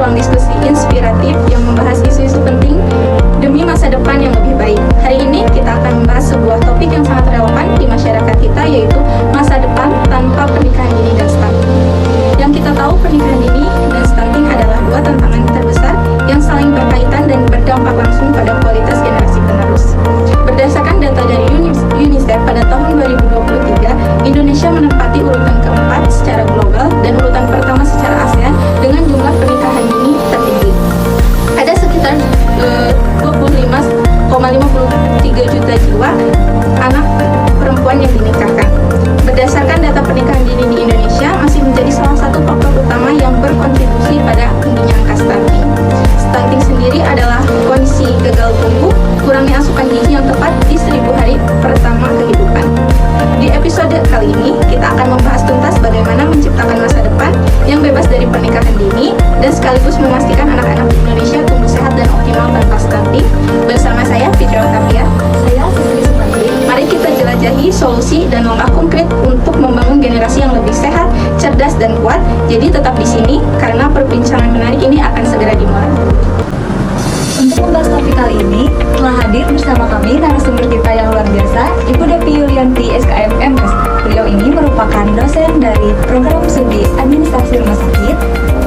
ruang diskusi inspiratif yang membahas isu-isu penting demi masa depan yang lebih baik. Hari ini kita akan membahas sebuah topik yang sangat relevan di masyarakat kita, yaitu masa depan tanpa pernikahan dini dan stunting. Yang kita tahu, pernikahan dini dan stunting adalah dua tantangan terbesar yang saling berkaitan dan berdampak langsung pada kualitas generasi penerus. Berdasarkan data dari UNICEF pada tahun 2023, Indonesia menempati urutan keempat secara global dan urutan pertama secara ASEAN dengan jumlah pernikahan dini tertinggi. Ada sekitar 25,53 juta jiwa anak perempuan yang dinikahkan. Berdasarkan data pernikahan dini di Indonesia masih menjadi salah satu faktor utama yang berkontribusi pada tingginya angka stunting. Stunting sendiri adalah kondisi gagal tumbuh, kurangnya asupan gizi yang tepat di 1000 hari pertama kehidupan. Di episode kali ini, kita akan membahas tuntas bagaimana menciptakan masa depan yang bebas dari pernikahan dini dan sekaligus memastikan anak-anak di Indonesia tumbuh sehat dan optimal tanpa stunting. Bersama saya, Fitri Octavia. Saya, Sisri Supandi. Mari kita jelajahi solusi dan langkah konkret untuk membangun generasi yang lebih sehat, cerdas, dan kuat. Jadi tetap di sini, karena perbincangan menarik ini akan segera dimulai. Untuk membahas topik kali ini, telah hadir bersama kami narasumber kita yang luar biasa, Ibu Devi Yulianti SKM MS. Beliau ini merupakan dosen dari program studi Administrasi Rumah Sakit,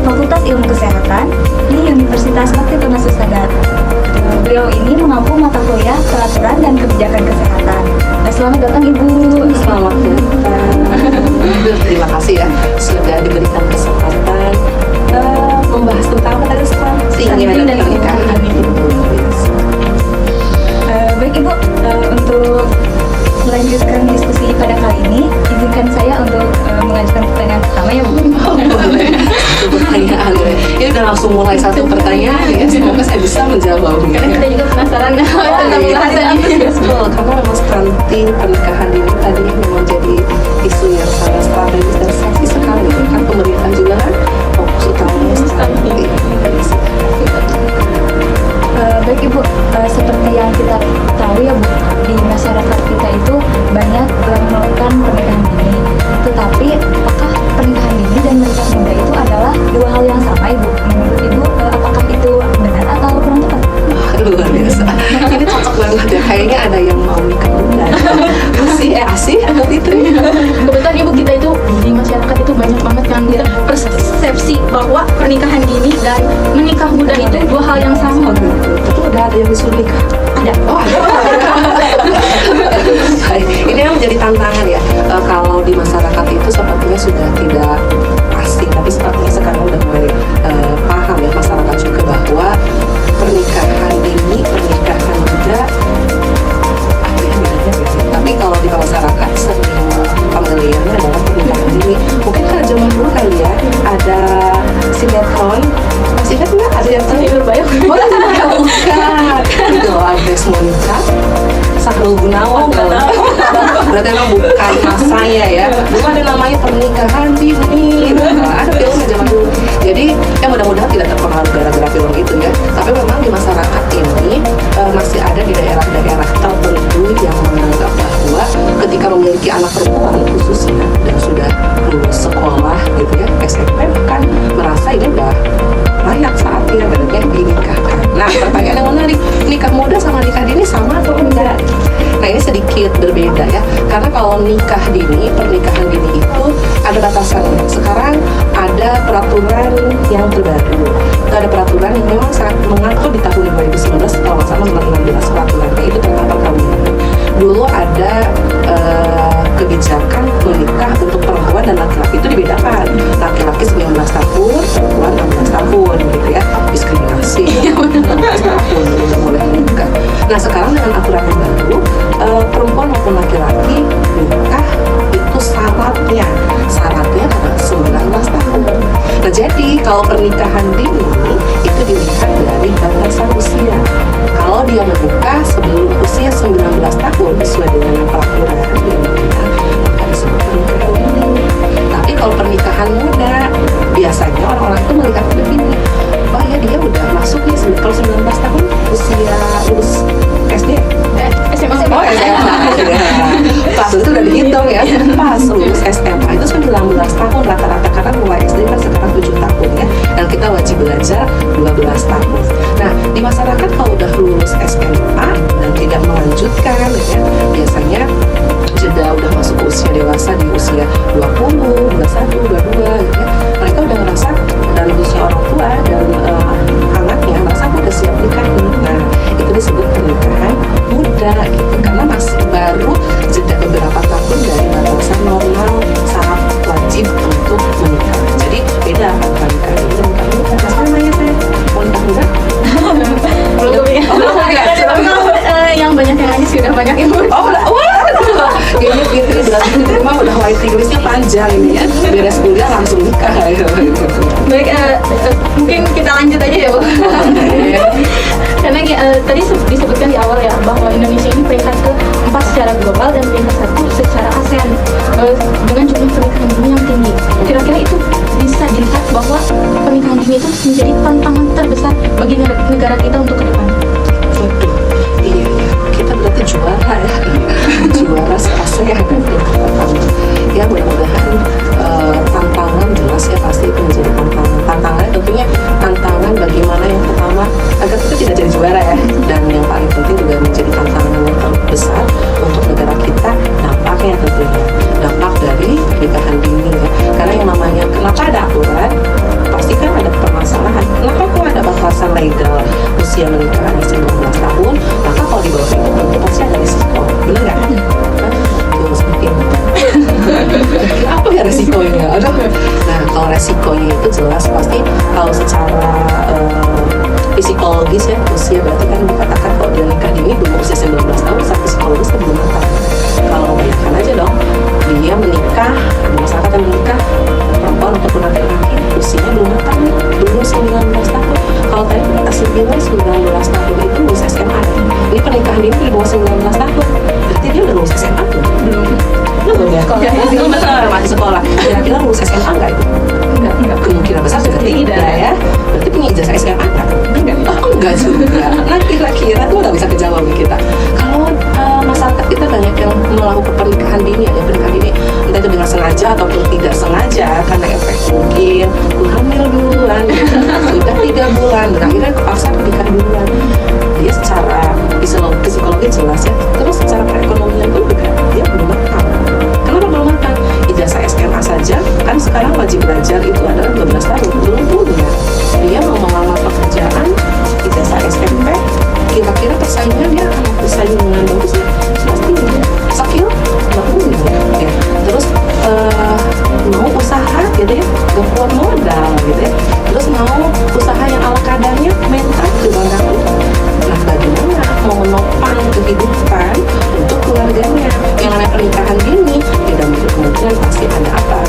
Fakultas Ilmu Kesehatan di Universitas Bakti Penasus Sadar. Beliau ini mengampu mata kuliah Peraturan dan Kebijakan Kesehatan. Nah, selamat datang Ibu. Selamat datang. Terima kasih ya sudah diberikan kesempatan membahas tentang apa tadi sekarang? Stunting dan pernikahan. Baik Ibu, untuk melanjutkan diskusi pada kali ini, izinkan saya untuk mengajukan pertanyaan pertama ya Bu. Satu pertanyaan ya. Ini udah langsung mulai satu pertanyaan ya. Semoga saya bisa menjawabnya. Karena kita juga penasaran tentang bahasannya. Betul, karena memang stunting pernikahan dini tadi memang jadi isu yang sangat strategis dan seksi sekali. Kan pemerintah juga kan fokus utamanya stunting. Baik Ibu, seperti yang kita tahu ya Bu, di masyarakat kita itu banyak yang melakukan pernikahan dini. Tetapi apakah pernikahan dini dan menikah muda itu adalah dua hal yang sama Ibu? Menurut Ibu, apakah itu benar atau kurang tepat? Luar biasa. Ini cocok banget ya. Kayaknya ada yang mau nikah muda. Asih atau Fitri? Kebetulan Ibu, kita itu di masyarakat itu banyak banget yang persepsi bahwa pernikahan dini dan menikah muda itu dua hal yang sama. Tapi udah ada yang disuruh nikah? Ada. Oh ada. Baik. Ini yang menjadi tantangan ya. Kalau di masyarakat itu sepertinya sudah tidak asing, tapi sepertinya sekarang udah mulai paham ya masyarakat juga bahwa pernikahan dini, pernikahan muda apa yang bedanya gitu. Tapi kalau di masyarakat sering penggaliannya adalah pernikahan dini. Mungkin karena zaman dulu kali ya ada sinetron. Masih ingat nggak ada yang Tidur bayang. bukan itu Agnes Monica, Sahrul Gunawan. Berarti emang bukan masanya ya. Dulu ada namanya pernikahan dini. Ada filmnya zaman dulu. Jadi ya mudah-mudahan tidak terpengaruh gara-gara film itu ya. Tapi memang di masyarakat ini masih ada di daerah-daerah tertentu yang menganggap bahwa ketika memiliki anak perempuan khususnya dan sudah lulus sekolah gitu ya, SMP, kan merasa ini udah layak saatnya badannya dinikahkan. Nah, pertanyaan yang menarik, nikah muda sama nikah dini sama atau enggak? Nah, ini sedikit berbeda ya, karena kalau nikah dini, pernikahan dini itu ada batasannya. Sekarang ada peraturan yang terbaru. Ada peraturan yang memang sangat mengatur di tahun 2019, kalau nggak salah nomor 16 peraturannya itu tentang perkawinan. Dulu ada kebijakan menikah untuk perempuan dan laki-laki itu dibedakan. Laki-laki 19 tahun, perempuan 16 tahun gitu ya. Diskriminasi. 16 tahun udah mulai menikah. Nah, sekarang dengan aturan yang baru, perempuan maupun laki-laki nikah itu syaratnya adalah 19 tahun. Nah, jadi kalau pernikahan dini itu dilihat dari batasan usia. Kalau dia menikah sebelum usia 19 tahun sesuai dengan peraturan maka disebut pernikahan dini. Tapi kalau pernikahan muda, biasanya orang-orang itu melihat begini, oh ya dia udah masuk nih kalau 19 tahun usia lulus SD, SMA. Oh SMA. Pas itu udah dihitung ya. Pas lulus SMA itu 19 tahun rata-rata, karena mulai SD kan sekarang 7 tahun ya. Dan kita kita wajib belajar 12 tahun. Nah, di masyarakat kalau udah lulus SMA dan tidak melanjutkan ya, biasanya jeda udah masuk usia dewasa di usia 20, 21, 22 gitu ya. Mereka udah ngerasa dari usia orang tua dan anaknya merasa aku udah siap nikah nih. Nah, itu disebut pernikahan muda gitu, karena masih baru jeda beberapa tahun dari batasan normal syarat wajib untuk menikah. Jadi beda antara nikah ini dan nikah muda. Sekarang nanya saya, mau nikah muda? Belum ya. Tapi kalau yang banyak yang nanya sih udah banyak yang Oh, wah, ini Fitri berarti Fitri mah udah waiting listnya panjang ini ya. Beres kuliah langsung nikah gitu. Baik, mungkin kita lanjut aja ya Bu. Karena tadi disebutkan di awal ya bahwa Indonesia ini peringkat ke-4 secara global dan peringkat 1 secara ASEAN dengan jumlah pernikahan dini yang tinggi. Kira-kira itu bisa dilihat bahwa pernikahan dini itu menjadi tantangan terbesar bagi negara kita untuk ke depan. Waduh, iya ya, kita berarti juara ya. Juara se-ASEAN ya, mudah-mudahan tantangan jelas ya, pasti itu menjadi tantangan. Tantangannya tentunya tantangan bagaimana yang pertama agar kita tidak jadi juara ya, dan yang paling penting juga menjadi tantangan yang terbesar untuk negara kita, dampaknya tentunya dampak dari pernikahan dini ya. Karena yang namanya kenapa ada aturan, pasti kan ada permasalahan. Kenapa kok ada batasan legal usia menikah di 19 tahun, maka kalau di bawah itu tentu pasti ada risiko, benar nggak? Tuh seperti itu. Apa ya resikonya? Aduh. Nah, kalau resikonya itu jelas pasti kalau secara psikologis ya, usia berarti kan dikatakan kalau dia nikah dini belum usia 19 tahun, secara psikologis kan belum matang. Kalau bayangkan aja dong, dia menikah, masyarakat yang menikah perempuan ataupun laki-laki usianya belum matang, belum 19 tahun. Kalau tadi kita bilang 19 tahun itu lulus SMA ya. Ini pernikahan dini di bawah 19 tahun, berarti dia udah lulus SMA tuh? Belum ya? Belum, betul, masih sekolah. Kira-kira lulus SMA nggak itu? Enggak. Kemungkinan besar juga tidak ya. Berarti punya ijazah SMA kan? Enggak juga. Nah, kira-kira tuh nggak bisa kejawab nih kita. Kalau masyarakat kita banyak yang melakukan pernikahan dini, ada pernikahan dini entah itu dengan sengaja ataupun tidak sengaja karena efek mungkin hamil duluan, sudah 3 bulan, dan akhirnya kepaksa menikah duluan. Dia secara psikologi jelas ya. Terus secara perekonomian pun juga dia belum matang. Kenapa belum matang? Ijazah SMA saja kan sekarang wajib belajar itu adalah 12 tahun, belum punya. Dia mau melamar pekerjaan ijazah SMP, kira-kira persaingan dia akan bersaing dengan bagus ya? Pasti ya. Skill nggak punya ya. Terus mau usaha gitu ya, gak kuat modal gitu ya. Terus mau usaha yang ala kadarnya, mental juga nggak kuat. Nah, bagaimana mau menopang kehidupan untuk keluarganya? Yang namanya pernikahan dini tidak menutup kemungkinan pasti ada apa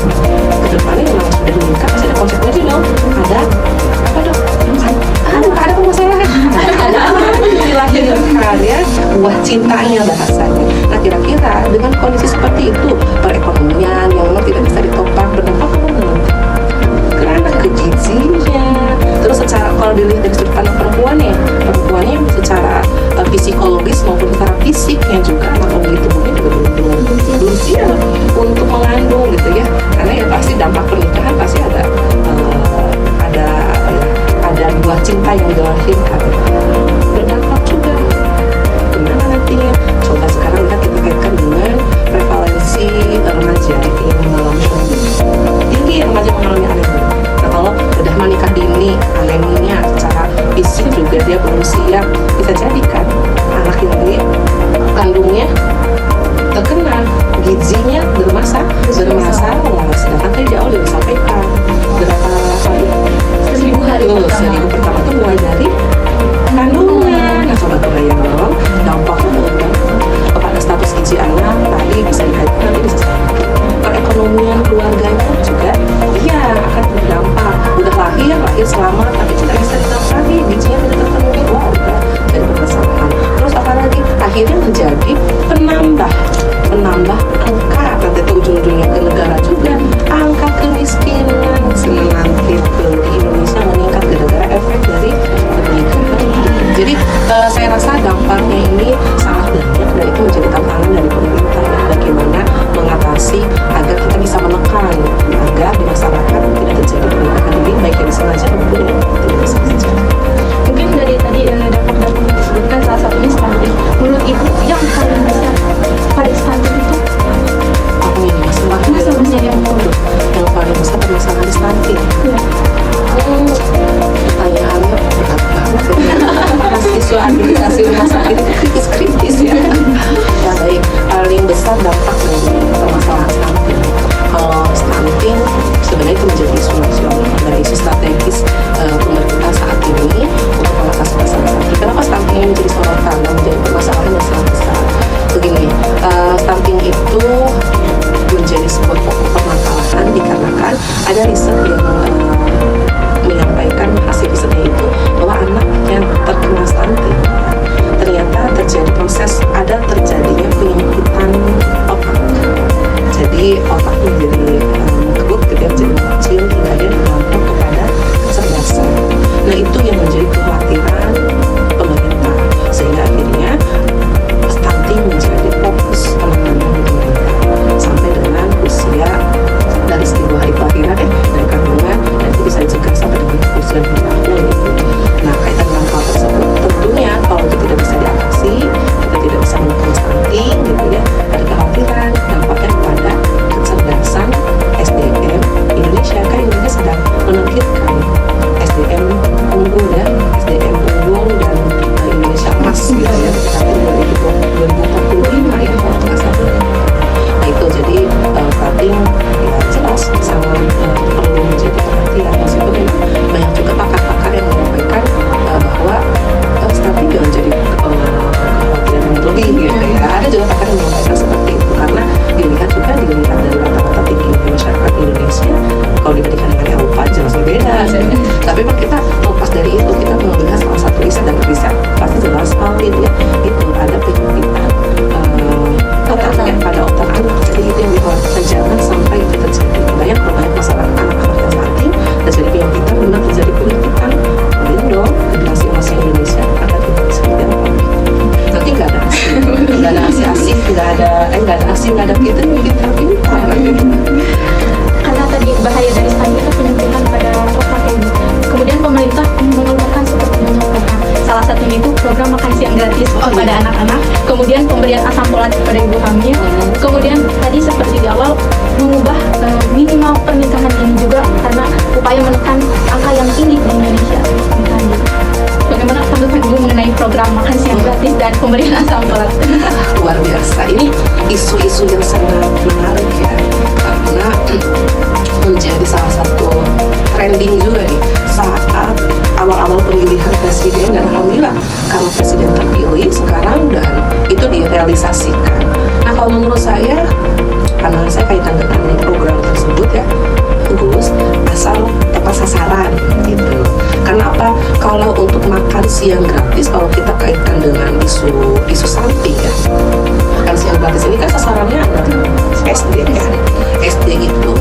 kedepannya. Memang sudah menikah pasti ada konsekuensi dong. Ada apa dong? Ada permasalahan. Ada apa? Dilahirkan ya, buah cintanya bahasanya. Nah, kira-kira dengan kondisi seperti itu, perekonomian yang memang tidak bisa ditopang, berdampak apa enggak? Karena kegizinya. Terus secara kalau dilihat dari sudut pandang perempuannya secara psikologis maupun secara fisiknya juga anatomi tubuhnya juga belum siap untuk mengandung gitu ya. Karena ya pasti dampak pernikahan pasti ada buah cinta yang dilahirkan. Berdampak juga gimana nantinya? Coba sekarang kita kaitkan dengan prevalensi remaja yang mengalami tinggi, remaja mengalami anemia. Nah, kalau udah menikah dini, aneminya secara fisik juga dia belum siap, bisa jadi kan anak ini kandungnya terkena, gizinya bermasalah. Sedangkan tadi jauh udah disampaikan berapa hari? 1000 hari pertama itu mulai dari kandungan. Nah, coba kebayang dong dampaknya kepada status gizi anak tadi bisa dikaitkan, nanti bisa perekonomian keluarganya juga iya akan berdampak. Udah lahir selamat tapi tidak bisa dinafkahi, gizinya tidak terpenuhi, wah udah jadi permasalahan. Terus apalagi akhirnya menjadi penambah angka, nanti itu ujung-ujungnya ke negara juga, angka kemiskinan nanti di Indonesia meningkat gara-gara efek dari pernikahan. Jadi saya rasa dampaknya ini sangat banyak dan itu menjadi tantangan dari pemerintah ya, bagaimana mengatasi agar kita bisa menekan agar di masyarakat tidak terjadi pernikahan dini baik yang disengaja maupun yang itu yang menjadi kekhawatiran pemerintah, sehingga akhirnya stunting menjadi fokus penanganan pemerintah sampai dengan usia dari 1000 hari kelahiran dari kandungan, dan itu bisa dicegah sampai dengan usia 2 tahun. Nah, kaitan dengan hal tersebut tentunya kalau itu tidak bisa diatasi, kita tidak bisa menekan stunting gitu ya, ada kekhawatiran dampaknya kepada kecerdasan SDM Indonesia. Kan Indonesia sedang menerbitkan SDM unggul ya, SDM unggul dan Indonesia emas gitu ya, sampai 2045 ya kalau nggak salah. Nah itu jadi stunting ya jelas sangat perlu menjadi perhatian, meskipun memang banyak juga pakar-pakar yang menyampaikan bahwa stunting jangan jadi kekhawatiran yang berlebih gitu ya. Ada juga pakar yang menyampaikan seperti itu karena dilihat dari rata-rata tinggi masyarakat Indonesia kalau dibandingkan dengan Eropa jelas berbeda. Tapi memang kita lepas dari itu, kita melihat salah satu riset, dan riset pasti jelas valid ya, itu ada penyempitan otaknya pada otak anak. Jadi itu yang dikhawatirkan, jangan sampai itu terjadi. Banyak masalah anak-anak yang stunting terjadi penyempitan, benar terjadi penyempitan. Kemudian dong generasi emas Indonesia akan tidak seperti apa. Nanti nggak ada asi-asi, nggak ada aksi, nggak ada kita pintar. Karena tadi bahaya dari stunting itu penyempitan pada otak ya Bu. Kemudian pemerintah mengeluarkan seperti program, salah satunya itu program makan siang gratis kepada anak-anak, kemudian pemberian asam folat kepada ibu hamil, kemudian tadi seperti di awal mengubah minimal pernikahan ini juga karena upaya menekan angka yang tinggi di Indonesia. Bagaimana tanggapan Ibu mengenai program makan siang gratis dan pemberian asam folat? Luar biasa, ini isu-isu yang sangat menarik ya, karena menjadi salah satu trending juga nih saat awal-awal pemilihan presiden, dan alhamdulillah kalau presiden terpilih sekarang dan itu direalisasikan. Nah kalau menurut saya, pandangan saya kaitan dengan program tersebut ya bagus, asal tepat sasaran gitu. Kenapa? Kalau untuk makan siang gratis, kalau kita kaitkan dengan isu stunting ya, makan siang gratis ini kan sasarannya anak SD kan. SD itu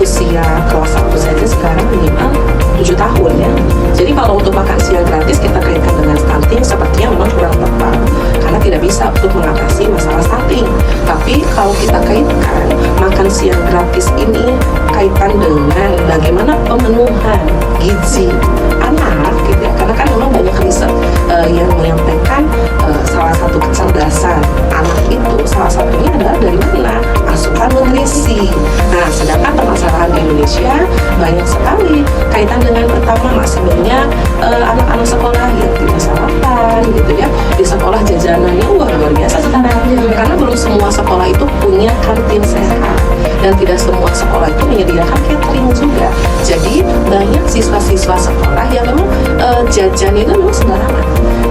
usia kelas 1 saja sekarang minimal 7 tahun ya. Jadi kalau untuk makan siang gratis kita kaitkan dengan stunting sepertinya memang kurang tepat, karena tidak bisa untuk mengatasi masalah stunting. Tapi kalau kita kaitkan makan siang gratis ini kaitan dengan bagaimana pemenuhan gizi anak gitu ya, karena kan memang banyak riset yang menyampaikan salah satu kecerdasan anak itu salah satunya adalah dari mana? Asupan nutrisi. Nah sedangkan permasalahan di Indonesia banyak sekali kaitan dengan pertama maksudnya anak-anak sekolah yang tidak sarapan gitu ya, di sekolah jajanannya luar biasa sekarang, karena belum semua sekolah itu punya kantin sehat, dan tidak semua sekolah itu menyediakan catering juga. Jadi banyak siswa-siswa sekolah yang memang jajan itu memang sembarangan.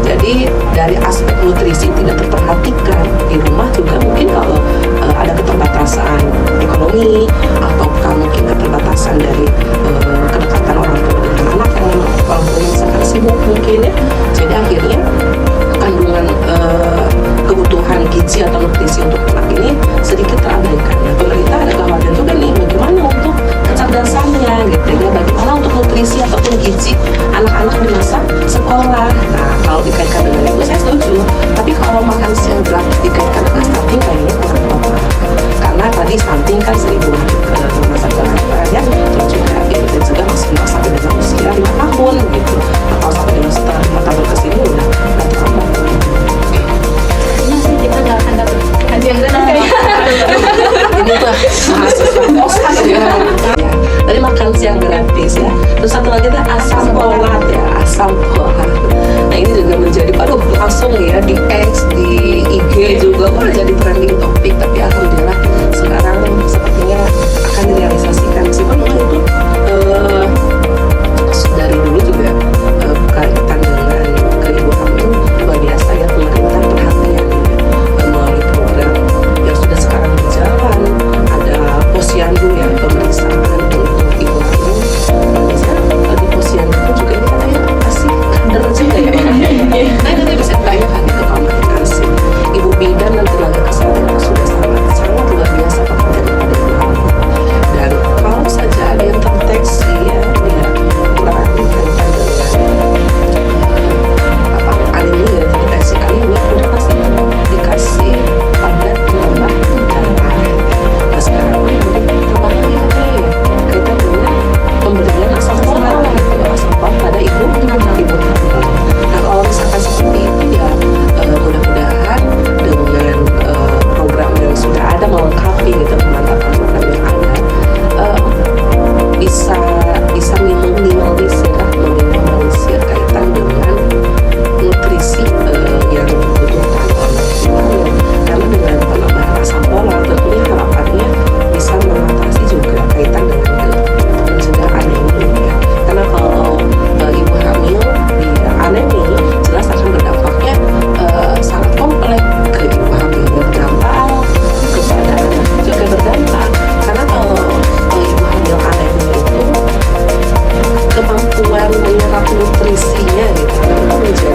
Jadi dari aspek nutrisi tidak terperhatikan. Di rumah juga mungkin kalau ada keterbatasan ekonomi atau mungkin keterbatasan dari kedekatan orang tua dengan anak yang memang orang tua yang sangat sibuk mungkin ya. Jadi akhirnya kandungan kebutuhan gizi atau nutrisi untuk anak ini sedikit terabaikan. Nah, pemerintah ada kekhawatiran juga nih bagaimana untuk kecerdasannya gitu ya, bagaimana untuk nutrisi ataupun gizi anak-anak di masa sekolah. Nah kalau dikaitkan dengan itu saya setuju, tapi kalau makan siang gratis dikaitkan dengan stunting kayaknya kurang tepat, karena tadi stunting kan 1000 hari ke masa kelahiran ya, terus juga itu juga maksimal sampai dengan usia 5 tahun gitu. Nah kalau sampai dengan setelah 5 tahun ke sini udah terlambat. Ini sih kita nggak akan dapat kajian gratis. Ini tuh mahasiswa kosan ya. Tadi makan siang gratis ya. Terus satu lagi tuh asam folat ya, asam folat. Nah ini juga menjadi, aduh langsung ya di X, di IG juga jadi trending topik. Tapi alhamdulillah sekarang sepertinya akan direalisasikan. Meskipun memang itu dari dulu juga berkaitan dengan ibu hamil luar biasa ya, pemerintah perhatian melalui program yang sudah sekarang berjalan. Ada posyandu ya, pemeriksaan untuk ibu hamil. Misalnya di posyandu pun juga ini katanya kasih kader juga ya. Nah itu bisa ditanyakan ke Pak Kasih, ibu bidan dan tenaga kesehatan sudah sangat nutrisinya gitu itu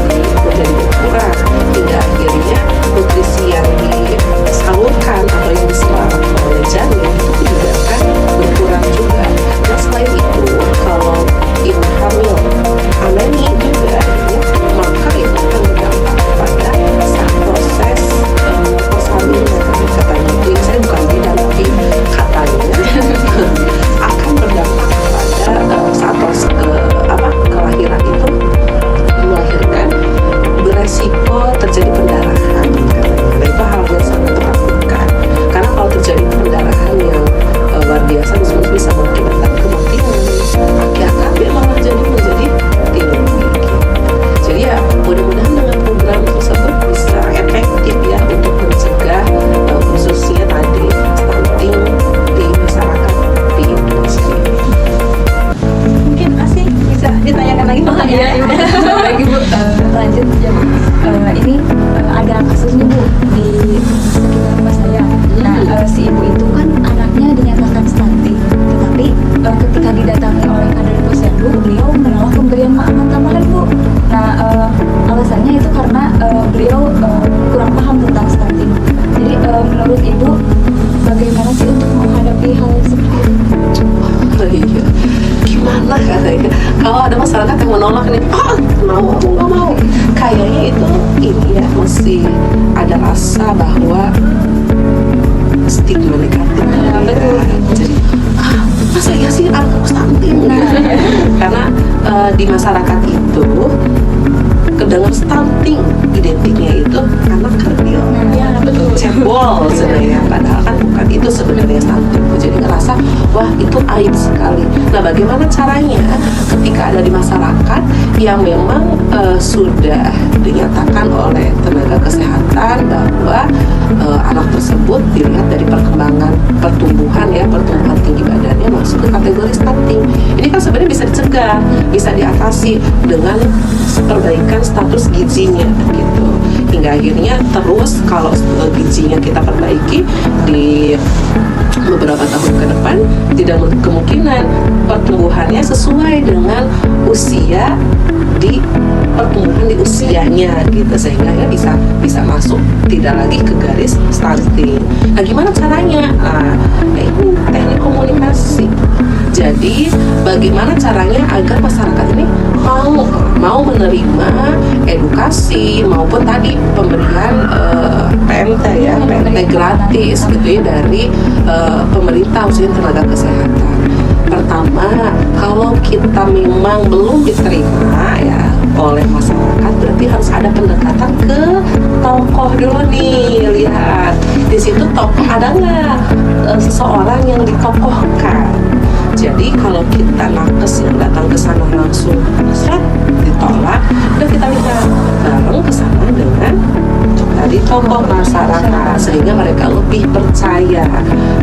menjadi berkurang hingga akhirnya nutrisi yang disalurkan atau yang diserap oleh janin itu juga kan berkurang juga. Dan selain itu kalau ibu hamil anemi juga ya, maka itu akan berdampak pada saat proses persalinan katanya itu saya bukan bidan tapi katanya akan berdampak pada saat proses kelahiran itu melahirkan beresiko terjadi pendarahan katanya. Nah itu hal yang sangat ditakutkan karena kalau terjadi pendarahan yang luar biasa bisa mengakibatkan kematian aki-aki malah jadi menjadi tidak gigi. Jadi ya mudah-mudahan dengan program tersebut bisa efektif ya untuk mencegah khususnya tadi stunting di masyarakat di Indonesia. Mungkin masih bisa ditanyakan lagi Pak ya. Baik Ibu, lanjut ya Bu. Ini ada kasusnya Bu di sekitar rumah saya. Nah, si ibu itu kan anaknya dinyatakan stunting, tetapi ketika didatangi oleh kader posyandu, beliau menolak pemberian makanan tambahan Bu. Nah, alasannya itu karena beliau kurang paham tentang stunting. Jadi menurut Ibu, bagaimana sih untuk menghadapi hal seperti itu? Iya, gimana katanya kalau ada masyarakat yang menolak nih, mau aku nggak mau, kayaknya itu ini ya masih ada rasa bahwa stigma negatif betul. Jadi masa iya sih aku stunting karena di masyarakat itu kedengar stunting identiknya itu anak kerdil betul cebol sebenarnya, padahal kan bukan itu sebenarnya stunting. Jadi ngerasa wah itu aib sekali. Nah bagaimana caranya ketika ada di masyarakat yang memang sudah dinyatakan oleh tenaga kesehatan bahwa anak tersebut dilihat dari perkembangan pertumbuhan tinggi badannya masuk ke kategori stunting. Ini kan sebenarnya bisa dicegah, bisa diatasi dengan perbaikan status gizinya gitu. Hingga akhirnya terus kalau gizinya kita perbaiki di beberapa tahun ke depan tidak kemungkinan pertumbuhannya sesuai dengan usia di pertumbuhan di usianya gitu, sehingga ya bisa masuk tidak lagi ke garis stunting. Nah gimana caranya? Ini teknik komunikasi. Jadi bagaimana caranya agar masyarakat ini mau menerima edukasi maupun tadi pemberian PMT ya, PMT gratis gitu ya dari pemerintah khususnya tenaga kesehatan. Pertama, kalau kita memang belum diterima ya oleh masyarakat, berarti harus ada pendekatan ke tokoh dulu nih. Lihat di situ tokoh ada nggak seseorang yang ditokohkan. Jadi kalau kita nakes yang datang ke sana langsung ditolak, udah kita lihat bareng ke sana dengan tadi tokoh masyarakat sehingga mereka lebih percaya.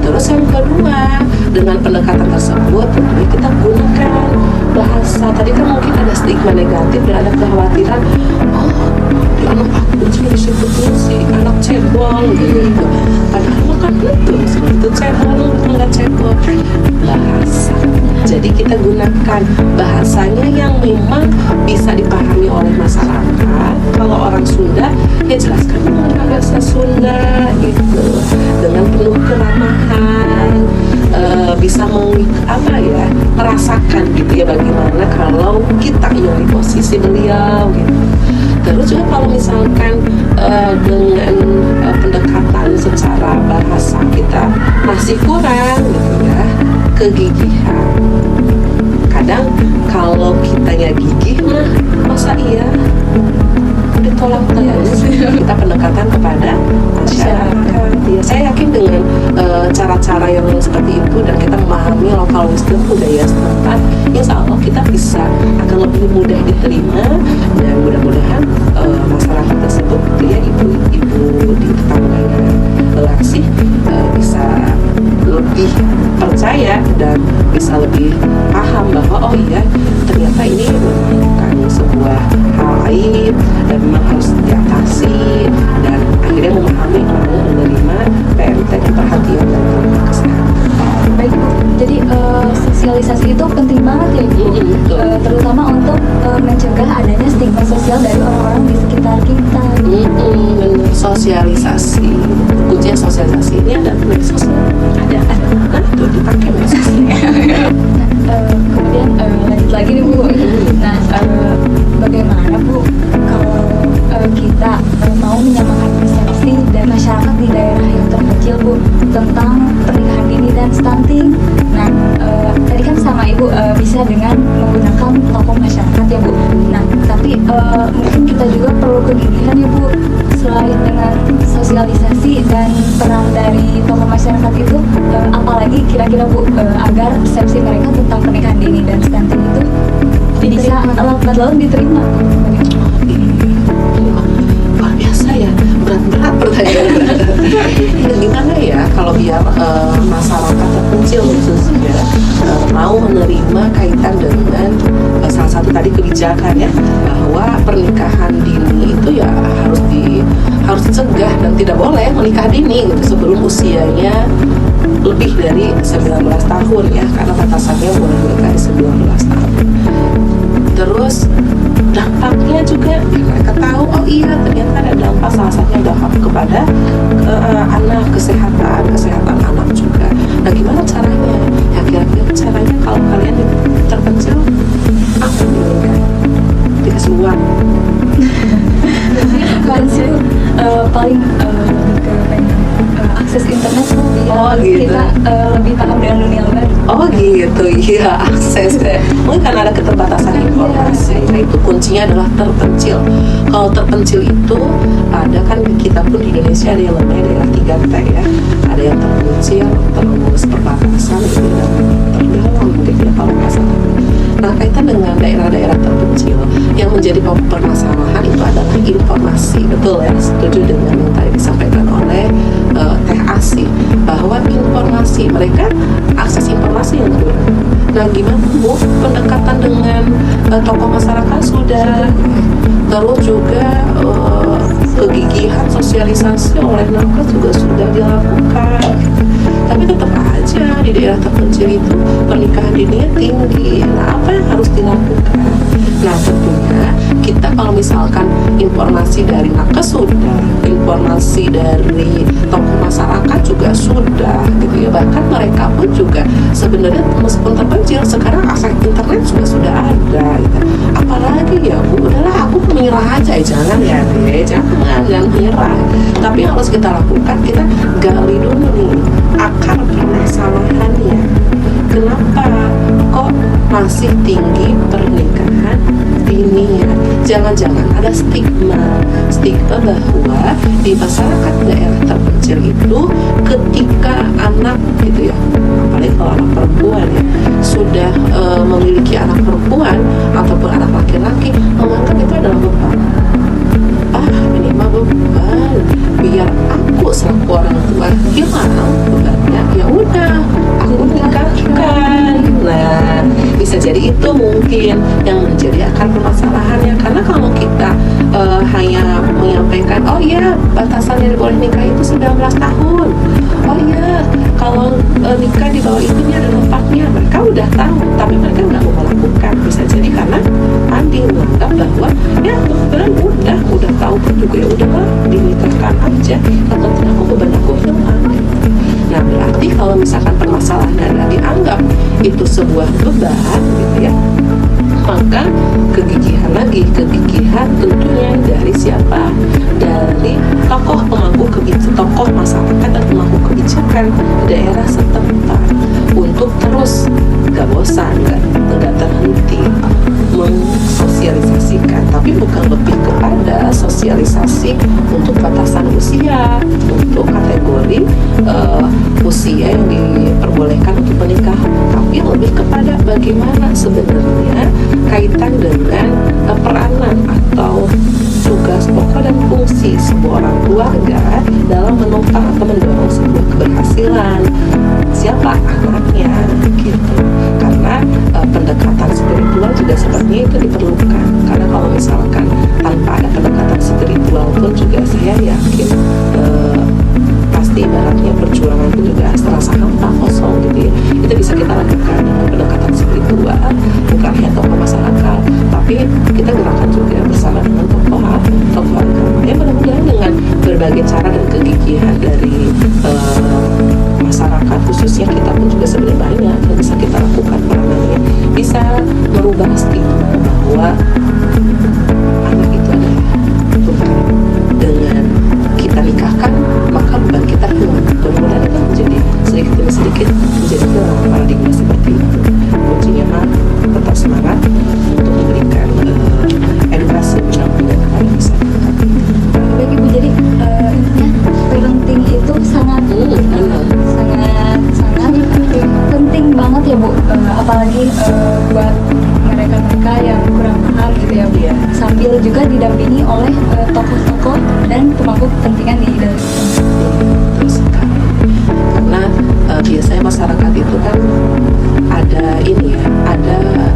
Terus yang kedua, dengan pendekatan tersebut kita gunakan bahasa. Tadi kan mungkin ada stigma negatif dan ada kekhawatiran, di anak aku disebutnya si anak cebol gitu. Padahal kan itu cebol enggak cebol bahasa. Jadi kita gunakan bahasanya yang memang bisa dipahami oleh masyarakat. Kalau orang Sunda ya jelaskan menggunakan bahasa Sunda gitu dengan penuh keramahan, bisa merasakan gitu ya bagaimana kalau kita yang di posisi beliau gitu. Terus juga kalau misalkan dengan pendekatan secara bahasa kita masih kurang gitu ya, kegigihan. Kadang kalau kitanya gigih masa iya ditolak terus. Kita pendekatan kepada masyarakat ya. Saya yakin dengan cara-cara yang seperti itu dan kita memahami lokal wisdom budaya setempat, insya Allah kita bisa akan lebih mudah diterima dan mudah-mudahan masyarakat tersebut ya ibu-ibu di tetangganya Laksih bisa lebih percaya dan bisa lebih paham bahwa oh iya ternyata ini bukan sebuah hal aib dan memang harus diatasi, dan akhirnya memahami mau menerima PMT dan perhatian dari tenaga kesehatan. Baik Bu, jadi sosialisasi itu penting banget ya Bu, terutama untuk mencegah adanya stigma sosial dari orang-orang di sekitar kita. Bener, sosialisasi. Kuncinya sosialisasi. Ini ada medsos nggak? Ada. Nah, itu dipakai medsosnya. Kemudian lanjut lagi nih Bu. Nah, bagaimana Bu kalau kita mau menyamakan persepsi dan masyarakat di daerah yang terpencil Bu tentang pernikahan dini dan stunting? Nah, tadi kan sama Ibu bisa dengan menggunakan tokoh masyarakat ya Bu. Nah, tapi mungkin kita juga perlu kegigihan ya Bu. Selain dengan sosialisasi dan peran dari tokoh masyarakat itu, apalagi kira-kira Bu agar persepsi mereka tentang pernikahan dini dan stunting itu bisa lambat laun diterima. Luar biasa ya, berat-berat pertanyaan. Gimana ya kalau biar masyarakat terpencil khususnya mau menerima kaitan dengan salah satu tadi kebijakan ya, bahwa pernikahan dini itu ya harus dicegah dan tidak boleh menikah dini gitu sebelum usianya lebih dari 19 tahun ya, karena batasannya boleh menikah di 19 tahun. Terus dampaknya juga mereka tahu, oh iya ternyata ada dampak, salah satunya dampak kepada anak, kesehatan anak juga. Nah gimana caranya? Ya kira-kira caranya kalau kalian terpencil apa nih? Dikasih uang. Kan sih paling lebih ke pengen akses internet tuh biar gitu. kita lebih paham dengan dunia luar. Oh gitu, iya akses deh. Mungkin karena ada keterbatasan informasi. Nah itu kuncinya adalah terpencil. Kalau terpencil itu ada kan kita pun di Indonesia ada yang namanya daerah 3T ya. Ada yang terpencil, terus perbatasan gitu dan terdalam gitu ya kalau nggak salah. Nah kaitan dengan daerah-daerah terpencil yang menjadi permasalahan itu adalah informasi. Betul ya, setuju dengan yang tadi disampaikan oleh Teh Asih bahwa informasi mereka akses informasi yang kurang. Nah gimana Bu pendekatan dengan tokoh masyarakat sudah, terus juga kegigihan sosialisasi oleh nakes juga sudah dilakukan, tapi tetap aja di daerah terpencil itu pernikahan dininya tinggi. Nah apa yang harus dilakukan? Nah tentunya kita kalau misalkan informasi dari nakes sudah, informasi dari tokoh masyarakat juga sudah gitu ya, bahkan mereka pun juga sebenarnya meskipun terpencil sekarang akses internet juga sudah ada gitu. Apalagi ya Bu, udahlah aku menyerah aja, jangan ya deh, jangan menyerah. Tapi yang harus kita lakukan, kita gali dulu nih akar permasalahannya. Kenapa kok masih tinggi pernikahan dini ya? Jangan-jangan ada stigma bahwa di masyarakat daerah terpencil itu ketika anak gitu ya, apalagi kalau anak perempuan ya, sudah memiliki anak perempuan ataupun anak laki-laki, menganggap itu adalah beban. Ini mah beban, biar aku selaku orang tua hilang bebannya, ya udah aku nikahkan. Nah bisa jadi itu mungkin yang menjadi akar permasalahannya, karena kalau kita hanya menyampaikan oh iya batasan yang boleh nikah itu 19 tahun, oh iya kalau nikah di bawah itu ada dampaknya, mereka udah tahu tapi mereka nggak mau melakukan. Bisa jadi karena Andi menganggap bahwa ya beban udah tahu pun juga ya udahlah dinikahkan aja, atau aku beban aku hilang. Nah berarti kalau misalkan permasalahan adalah dianggap itu sebuah beban gitu ya, maka kegigihan tentunya dari siapa? Dari tokoh pemangku kebijakan, tokoh masyarakat dan pemangku kebijakan daerah setempat untuk terus gak bosan, gak terhenti mensosialisasikan, tapi bukan lebih kepada sosialisasi untuk batasan usia, untuk kategori usia yang diperbolehkan untuk menikah, tapi lebih kepada bagaimana sebenarnya kaitan dengan peranan atau tugas pokok dan fungsi sebuah orang keluarga dalam menopang atau mendorong sebuah keberhasilan siapa anaknya gitu. Karena pendekatan spiritual juga sepertinya itu diperlukan, karena kalau misalkan tanpa ada pendekatan spiritual pun juga saya yakin pasti ibaratnya perjuangan itu juga terasa hampa, kosong gitu ya. Itu bisa kita lakukan dengan pendekatan spiritual, bukan hanya tokoh masyarakat tapi Jadi kita gerakan juga bersama dengan tokoh agama. Ya mudah-mudahan dengan berbagai cara dan kegigihan dari masyarakat, khususnya kita pun juga sebenarnya banyak yang bisa kita lakukan peranannya, bisa merubah stigma bahwa anak itu adalah Tuhan. Dengan kita nikahkan maka beban kita hilang. Mudah-mudahan itu menjadi sedikit demi sedikit menjadi hilang paradigma seperti itu. Kuncinya mah tetap semangat untuk memberikan edukasi pendampingan kepada masyarakat. Baik Ibu, jadi intinya parenting itu sangat penting banget ya Bu, apalagi buat mereka yang kurang paham gitu ya Bu. Sambil juga didampingi oleh tokoh-tokoh dan pemangku kepentingan di Indonesia. Terus karena biasanya masyarakat itu kan ada ini ya,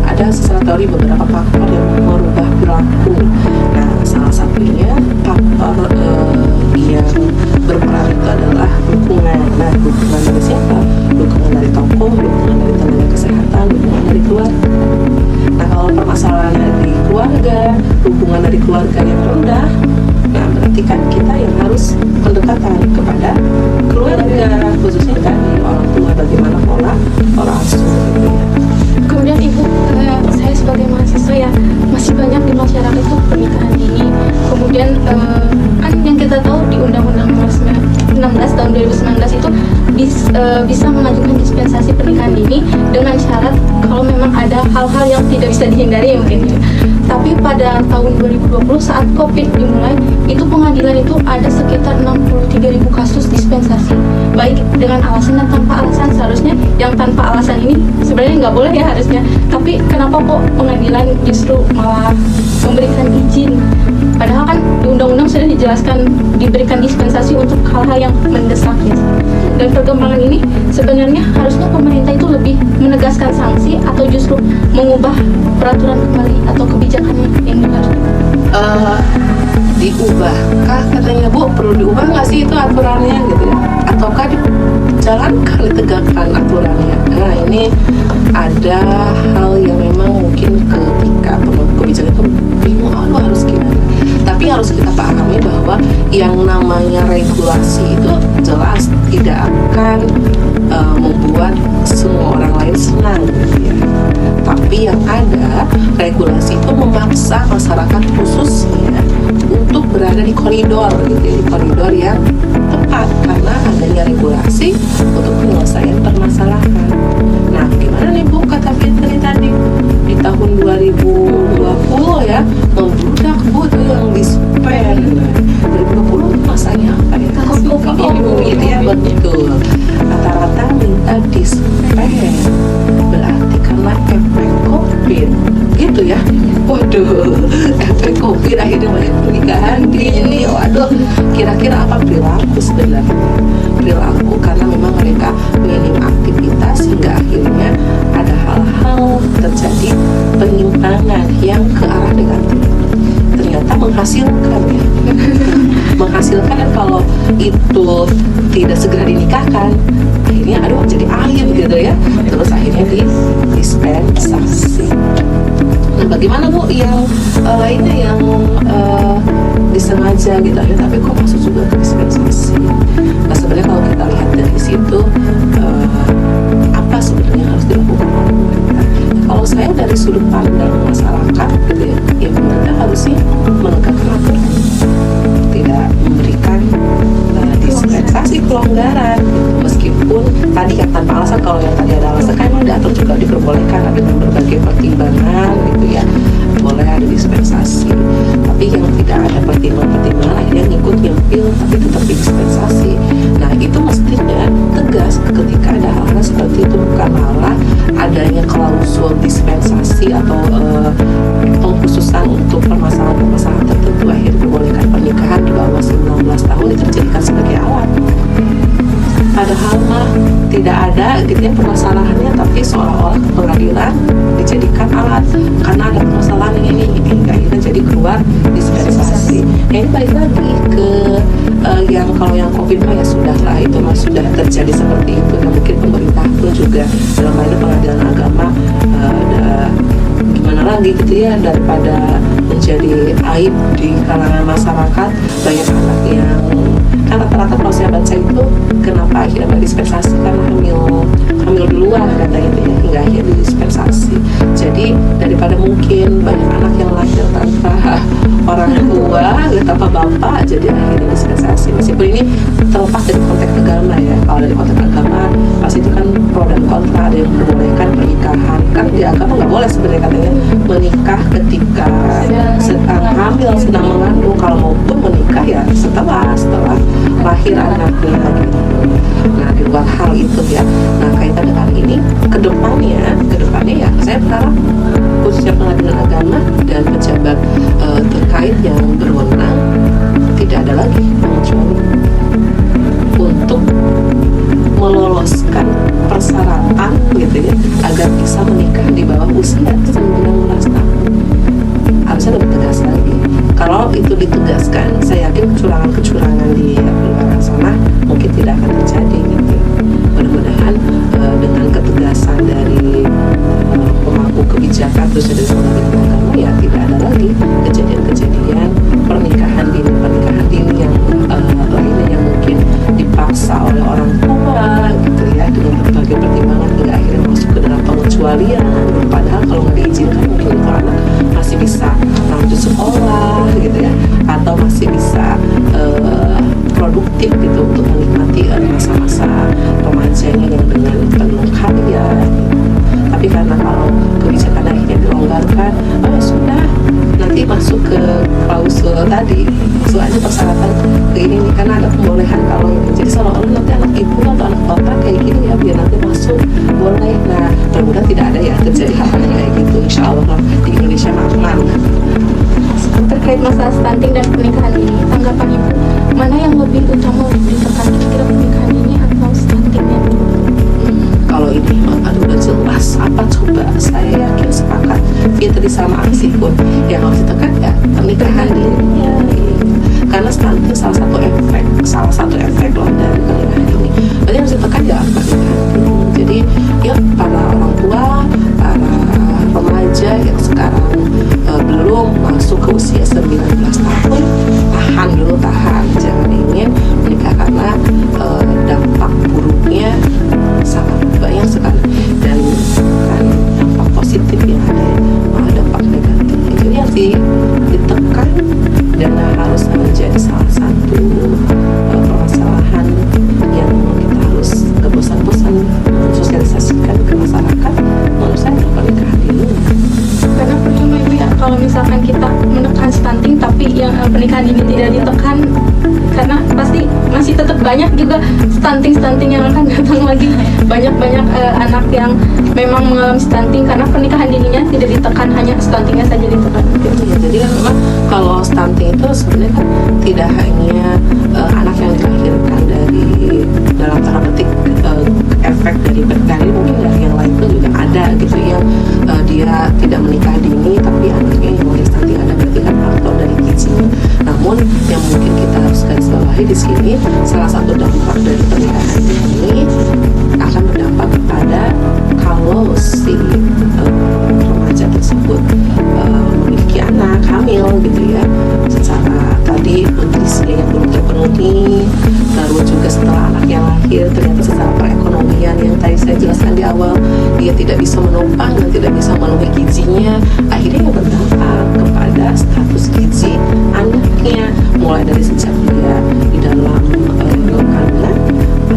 ada secara teori beberapa faktor yang merubah perilaku. Nah, salah satunya faktor yang berperan itu adalah dukungan. Nah, dukungan dari siapa? Dukungan dari tokoh, dukungan dari tenaga kesehatan, dukungan dari keluarga. Nah, kalau permasalahannya di keluarga, dukungan dari keluarga yang rendah, nah berarti kan kita yang harus pendekatan kepada keluarga, khususnya tadi orang tua, bagaimana pola asuh gitu ya. Kemudian Ibu, saya sebagai mahasiswa ya masih banyak di masyarakat itu pernikahan dini. Kemudian kan yang kita tahu di Undang-Undang Nomor 16 tahun 2019 itu bisa mengajukan dispensasi pernikahan dini dengan syarat kalau memang ada hal-hal yang tidak bisa dihindari mungkin ya. Tapi pada tahun 2020 saat COVID dimulai, itu pengadilan itu ada sekitar 63.000 kasus dispensasi, baik dengan alasan dan tanpa alasan. Seharusnya yang tanpa alasan ini sebenarnya nggak boleh ya harusnya, tapi kenapa kok pengadilan justru malah memberikan izin? Padahal kan di undang-undang sudah dijelaskan diberikan dispensasi untuk hal-hal yang mendesak ya. Dan perkembangan ini sebenarnya harusnya pemerintah itu lebih menegaskan sanksi atau justru mengubah peraturan kembali atau kebijakannya yang harus diubahkah katanya Bu, perlu diubah nggak sih itu aturannya gitu ya, ataukah dijalankan, ditegakkan aturannya. Nah, ini ada hal yang memang mungkin ketika pemangku kebijakan itu bingung, harus gimana. Tapi harus kita pahami bahwa yang namanya regulasi itu jelas tidak akan membuat semua orang lain senang gitu ya. Tapi yang ada, regulasi itu memaksa masyarakat khususnya untuk berada di koridor gitu ya, di koridor yang tepat karena adanya regulasi untuk penyelesaian permasalahan. Nah, gimana nih Bu, kata Fitri tadi di tahun 2020 ya membludak Bu tuh yang dispen. 2020 masanya apa ya? COVID ya, betul. Rata-rata minta dispen, berarti karena efek COVID gitu ya. Waduh, efek COVID akhirnya banyak pernikahan dini. Waduh, kira-kira apa perilaku sebenarnya? Perilaku karena memang mereka minim aktivitas sehingga akhirnya ada hal-hal terjadi penyimpangan yang ke arah negatif. Ternyata menghasilkan ya. Menghasilkan, dan kalau itu tidak segera dinikahkan akhirnya jadi air gitu ya, terus akhirnya dispensasi. Nah, bagaimana Bu yang lainnya yang disengaja gitu akhirnya tapi kok masuk juga ke dispensasi? Nah, sebenarnya kalau kita lihat dari situ apa sebenarnya harus dilakukan oleh pemerintah? Kalau saya dari sudut pandang masyarakat gitu ya pemerintah harusnya menegakkan aturan, tidak memberikan dispensasi kelonggaran gitu. Meskipun tadi yang tanpa alasan, kalau yang tadi ada alasan kan memang diatur juga diperbolehkan dengan berbagai pertimbangan gitu ya, boleh ada dispensasi. Tapi yang tidak ada pertimbangan akhirnya ngikut nyempil tapi tetap dispensasi. Nah, itu mestinya tegas ketika ada hal-hal seperti itu, bukan malah adanya klausul dispensasi atau pengkhususan untuk permasalahan-permasalahan tertentu akhirnya diperbolehkan pernikahan di bawah 19 tahun itu dijadikan sebagai alat. Padahal mah tidak ada gitu ya permasalahannya, tapi seolah-olah pengadilan dijadikan alat karena ada permasalahan ini hingga akhirnya jadi keluar dispensasi. Ini balik lagi ke yang kalau yang COVID mah ya sudah lah, itu mah sudah terjadi seperti itu. Dan mungkin pemerintah pun juga dalam hal ini pengadilan agama gimana lagi gitu ya, daripada menjadi aib di kalangan masyarakat. Banyak anak yang kan rata-rata kalau saya baca itu kenapa akhirnya nggak dispensasi kan hamil duluan katanya itu ya, hingga akhirnya dispensasi. Jadi daripada mungkin banyak anak yang lahir tanpa orang tua tanpa bapak, jadi akhirnya dispensasi. Meskipun ini terlepas dari konteks agama ya, kalau dari konteks agama pasti itu kan pro dan kontra. Ada yang membolehkan pernikahan, kan di agama nggak boleh sebenarnya katanya menikah ketika sedang hamil, sedang mengandung. Kalau maupun menikah ya setelah lahir anaknya gitu. Nah di luar hal itu ya, nah kaitan dengan ini kedepannya ya saya berharap khususnya pengadilan agama dan pejabat terkait yang berwenang tidak ada lagi pengecualian untuk meloloskan persyaratan gitu ya agar bisa menikah di bawah usia 19 tahun. Harusnya lebih tegas lagi. Kalau itu ditegaskan, saya yakin kecurangan-kecurangan di luar sana mungkin tidak akan terjadi gitu. Mudah-mudahan dengan ketegasan dari pemangku kebijakan terus dari pengadilan agama ya tidak ada lagi kejadian-kejadian pernikahan dini yang lainnya yang mungkin dipaksa oleh orang tua gitu ya, dengan berbagai pertimbangan hingga akhirnya masuk ke dalam pengecualian. Padahal kalau nggak diizinkan mungkin itu anak masih bisa lanjut sekolah gitu ya, atau masih bisa produktif gitu untuk menikmati masa-masa remajanya yang dengan penuh karya gitu. Tapi karena kalau kebijakan akhirnya dilonggarkan, sudah nanti masuk ke klausul tadi, masuk aja persyaratan ke ini nih, karena ada pembolehan kalau ini. Jadi seolah-olah nanti anak ibu atau anak bapak kayak gini ya, biar nanti masuk boleh. Nah mudah-mudahan tidak ada ya terjadi hal-hal kayak gitu. Insya Allah di Indonesia aman. Terkait masalah stunting dan pernikahan ini, tanggapan Ibu, mana yang lebih utama ditekan, kira-kira pernikahan ini atau stuntingnya? Kalau ini udah jelas apa coba, saya yakin sepakat Fitri sama Aksi pun yang harus ditekan ya pernikahan ini ya. Karena stunting salah satu efek loh dari pernikahan ini. Berarti yang harus ditekan ya pernikahan ini. Jadi ya para orang tua, para remaja yang sekarang belum masuk ke usia 19 tahun, tahan, jangan ingin menikah karena dampak buruknya sangat banyak sekali, dan kan dampak positif yang ada malah dampak negatif. Jadi harus ditekan dan harus menjadi salah satu permasalahan yang kita harus gak bosan-bosan sosialisasikan ke masyarakat. Menurut saya pernikahan dini. Karena percuma Ibu ya, kalau misalkan kita menekan stunting tapi yang pernikahan dini tidak ditekan, karena pasti masih tetap banyak juga stunting yang akan datang lagi. Banyak anak yang memang mengalami stunting karena pernikahan dininya tidak ditekan, hanya stuntingnya saja ditekan. Ya, jadi kan memang kalau stunting itu sebenarnya kan tidak hanya anak yang dilahirkan dari dalam tanda petik efek dari pernikahan, mungkin dari yang lain itu juga ada gitu yang dia tidak menikah dini tapi anaknya yang mulai stunting, ada berarti kan faktor dari gizinya. Namun yang mungkin kita harus garis bawahi di sini, salah satu dampak dari pernikahan dini akan berdampak kepada kalau si remaja tersebut memiliki anak hamil gitu ya, secara tadi nutrisinya yang belum terpenuhi, lalu juga setelah anaknya lahir ternyata secara perekonomian yang tadi saya jelaskan di awal dia tidak bisa menopang dan tidak bisa memenuhi gizinya, akhirnya berdampak kepada status gizi anaknya, mulai dari sejak dia di dalam kandungan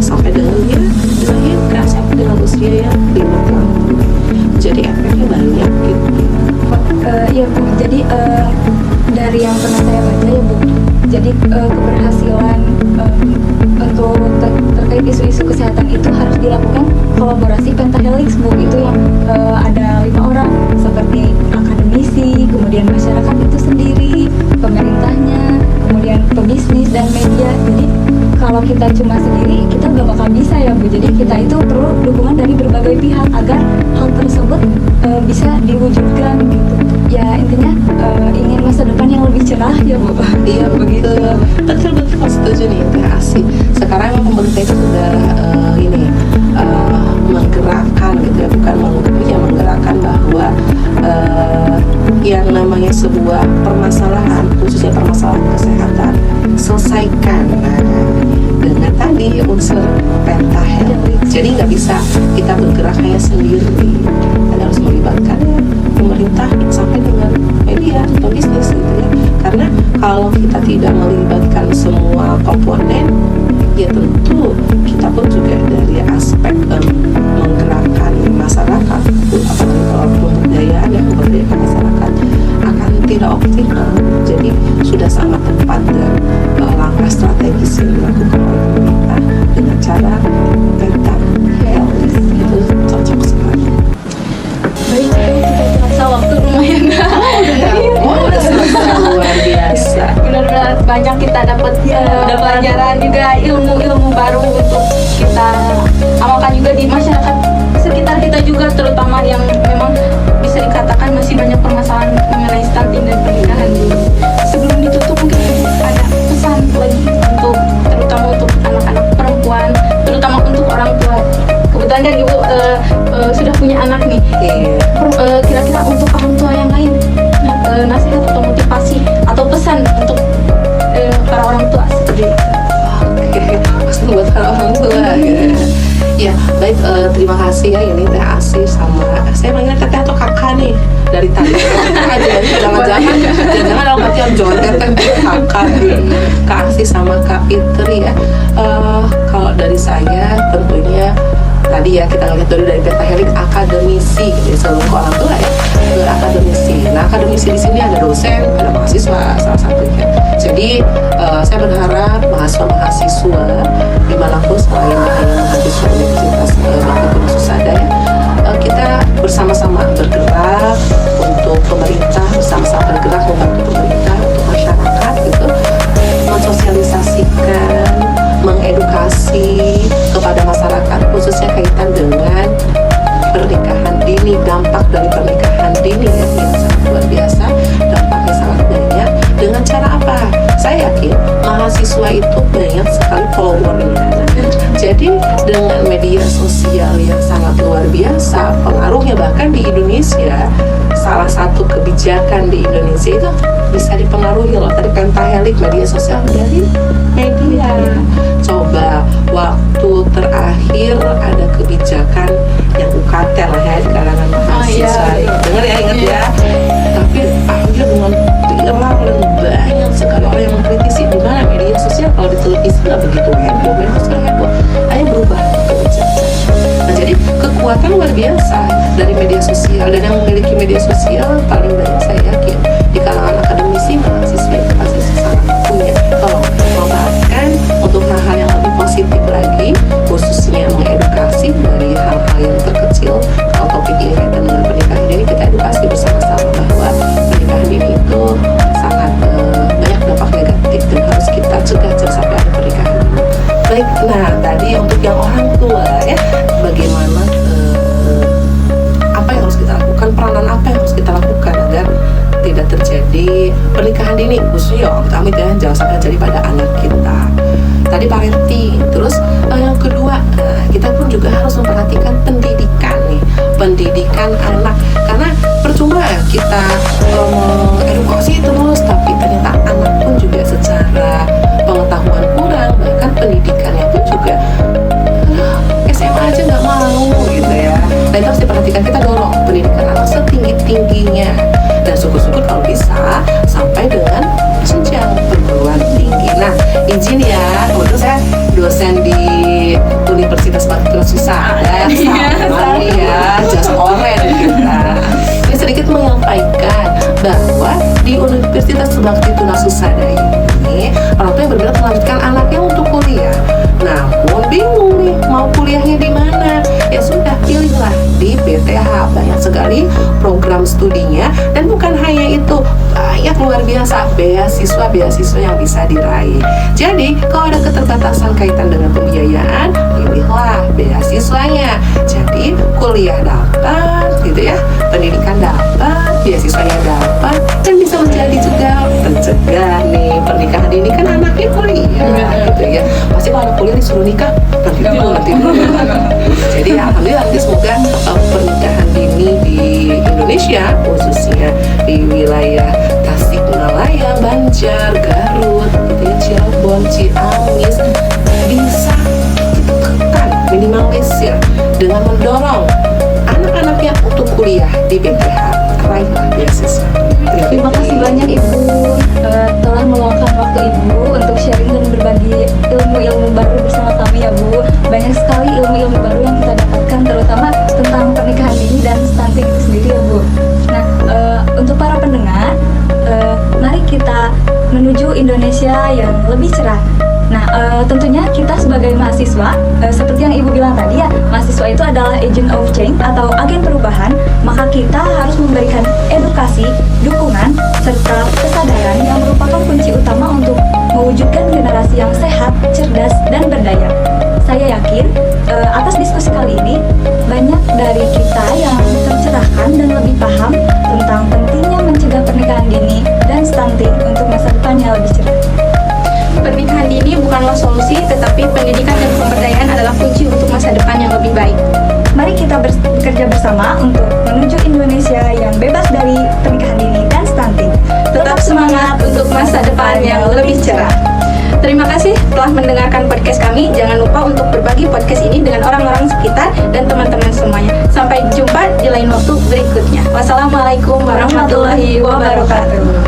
sampai dengan dia dilahirkan sampai dengan usia yang 5 tahun. Jadi efeknya banyak gitu. Ya Bu, jadi dari yang pernah saya baca ya Bu, jadi keberhasilan untuk terkait isu-isu kesehatan itu harus dilakukan kolaborasi pentahelix Bu, itu yang ada 5 orang seperti akademisi, kemudian masyarakat itu sendiri, pemerintahnya, kemudian pebisnis dan media. Jadi kalau kita cuma sendiri kita nggak bakal bisa ya Bu, jadi kita itu perlu dukungan dari berbagai pihak agar hal tersebut bisa diwujudkan gitu. Ya intinya ingin masa depan yang lebih cerah ya Bu. Iya begitu, betul setuju nih Teh Asi. sekarang pemerintah itu sudah menggerakkan gitu ya, bukan menggerakkan bahwa yang namanya sebuah permasalahan, khususnya permasalahan kesehatan, selesaikan dengan tadi unsur pentahelix. Jadi nggak bisa kita bergerak hanya sendiri, kita harus melibatkan pemerintah sampai dengan media atau bisnis gitu ya. Karena kalau kita tidak melibatkan semua komponen, ya tentu kita pun juga dari aspek menggerakkan masyarakat, apalagi kalau pemberdayaan yang memberdayakan masyarakat akan tidak optimal. Jadi sudah sangat tepat dan langkah strategis yang dilakukan oleh pemerintah dengan cara pentahelix itu cocok sekali. Baik, kita terasa waktu lumayan. Udah selesai, luar biasa. Benar-benar banyak kita dapat pelajaran juga, ilmu baru untuk kita amalkan juga di masyarakat sekitar kita juga, terutama yang memang bisa dikatakan masih banyak permasalahan mengenai stunting dan pernikahan dini. Sebelum ditutup mungkin Ibu ada pesan lagi untuk terutama untuk anak-anak perempuan, terutama untuk orang tua. Kebetulan kan Ibu sudah punya anak nih. Kira-kira untuk orang tua yang lain, nasihat atau motivasi atau pesan untuk para orang tua seperti Pesan buat para orang tua ya. Baik, terima kasih ya, ini Teh Asih sama saya manggilnya Teteh atau Kakak nih dari tadi. Jangan dalam artian jontet Kakak nih, Kak Asih sama Kak Fitri ya. Kalau dari saya tentunya tadi ya, kita lihat dulu dari pentahelix akademisi, jadi sebelum ke orang tua ya, ke akademisi. Nah, akademisi di sini ada dosen, ada mahasiswa salah satunya. Jadi saya berharap mahasiswa dimanapun selain mahasiswa Universitas Bakti Nusada ya, kita bersama-sama bergerak untuk pemerintah, bersama-sama bergerak membantu pemerintah untuk masyarakat gitu, mensosialisasikan, mengedukasi kepada masyarakat khususnya kaitan dengan pernikahan dini, dampak dari pernikahan dini ya, yang sangat luar biasa, dampaknya sangat banyak. Dengan cara apa? Saya yakin mahasiswa itu banyak sekali followernya. Jadi dengan media sosial yang sangat luar biasa pengaruhnya, bahkan di Indonesia salah satu kebijakan di Indonesia itu bisa dipengaruhi loh, tadi pentahelix media sosial dari media. Coba waktu terakhir ada kebijakan yang UKT lah ya di kalangan mahasiswa. Dengar ya, ingat ya. Tapi akhirnya dengan viral dan banyak sekali orang yang mengkritisi, di mana media sosial kalau di televisi nggak begitu heboh, memang sekarang heboh. Ayo berubah kebijakan. Nah, jadi kekuatan luar biasa dari media sosial, dan yang memiliki media sosial paling banyak saya yakin di kalangan akademisi, mahasiswa itu pasti sangat punya. Tolong manfaatkan untuk hal-hal yang lebih positif lagi, khususnya mengedukasi dari hal-hal yang terkecil. Kalau topik ini kaitan dengan pernikahan dini, kita edukasi bersama-sama bahwa pernikahan dini itu sangat banyak dampak negatif dan harus kita cegah sampai ada pernikahan dini. Baik, nah tadi untuk yang orang tua ya, bagaimana apa yang harus kita lakukan, peranan apa yang harus kita lakukan agar tidak terjadi pernikahan dini, khususnya amit-amit ya, jangan sampai terjadi pada anak kita. Tadi parenting, terus yang kedua, kita pun juga harus memperhatikan pendidikan nih, pendidikan anak, karena percuma kita edukasi terus tapi ternyata anak pun juga secara pengetahuan kurang, bahkan pendidikannya pun juga SMA aja nggak mau gitu ya. Dan itu harus diperhatikan, kita dorong pendidikan anak setinggi-tingginya, dan syukur-syukur kalau bisa sampai dengan jenjang perguruan tinggi. Nah, izin ya, kebetulan saya dosen di Universitas Bakti Nusada ya, sama nih ya, jas oren kita. Ini sedikit menyampaikan bahwa di Universitas Bakti Nusada ini orang tua yang berminat melanjutkan anaknya untuk kuliah, namun bingung nih mau kuliahnya di mana. Ya sudah, pilihlah di PTH, banyak sekali program studinya, dan bukan hanya itu, banyak luar biasa beasiswa yang bisa diraih. Jadi kalau ada keterbatasan kaitan dengan pembiayaan, pilihlah beasiswanya. Jadi kuliah dapat gitu ya, pendidikan dapat, beasiswanya dapat, dan bisa menjadi juga pencegah nih pernikahan dini, kan anaknya kuliah gitu ya. Pasti kalau anak kuliah disuruh nikah nanti dulu. Jadi alhamdulillah semoga pernikahan dini di Indonesia, khususnya di wilayah Tasikmalaya, Banjar, Garut, gitu ya, Cirebon, Ciamis, bisa kita tekan, minimalisir dengan mendorong anak-anaknya untuk kuliah di BPH, raihlah beasiswa. Terima kasih banyak Ibu telah meluangkan waktu Ibu untuk sharing dan berbagi ilmu-ilmu baru bersama kami ya Bu. Banyak sekali ilmu-ilmu baru yang kita dapatkan, terutama tentang pernikahan dini dan stunting itu sendiri ya Bu. Nah, untuk para pendengar, mari kita menuju Indonesia yang lebih cerah. Nah, tentunya kita sebagai mahasiswa, seperti yang Ibu bilang tadi ya, mahasiswa itu adalah agent of change atau agen perubahan, maka kita harus memberikan edukasi, dukungan, serta kesadaran yang merupakan kunci utama untuk mewujudkan generasi yang sehat, cerdas, dan berdaya. Saya yakin, atas diskusi kali ini, banyak dari kita yang tercerahkan dan lebih paham tentang pentingnya mencegah pernikahan dini dan stunting untuk masa depan yang lebih cerah. Pernikahan dini bukanlah solusi, tetapi pendidikan dan pemberdayaan adalah kunci untuk masa depan yang lebih baik. Mari kita bekerja bersama untuk menuju Indonesia yang bebas dari pernikahan dini dan stunting. Tetap semangat untuk masa depan yang lebih cerah. Terima kasih telah mendengarkan podcast kami. Jangan lupa untuk berbagi podcast ini dengan orang-orang sekitar dan teman-teman semuanya. Sampai jumpa di lain waktu berikutnya. Wassalamualaikum warahmatullahi wabarakatuh.